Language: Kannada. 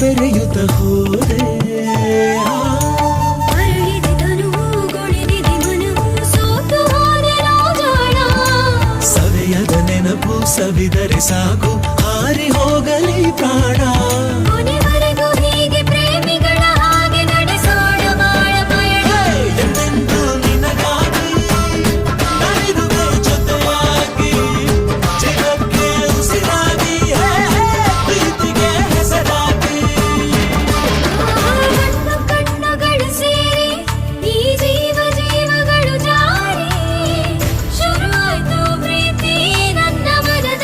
ಬೆರೆಯುತ್ತ ಹೋದೆ ಅರಳಿದೆ ತನುವು ಗೊಳಿದಿದೆ ಮನವು ಸೋತು ಹೋದೆ ರಾಜಾಳ ಸವೆಯದ ನೆನಪು ಸವಿದರೆ ಸಾಕು ಹಾರಿ ಹೋಗಲಿ ಪ್ರಾಣ ಕೊನೆವರೆಗೂ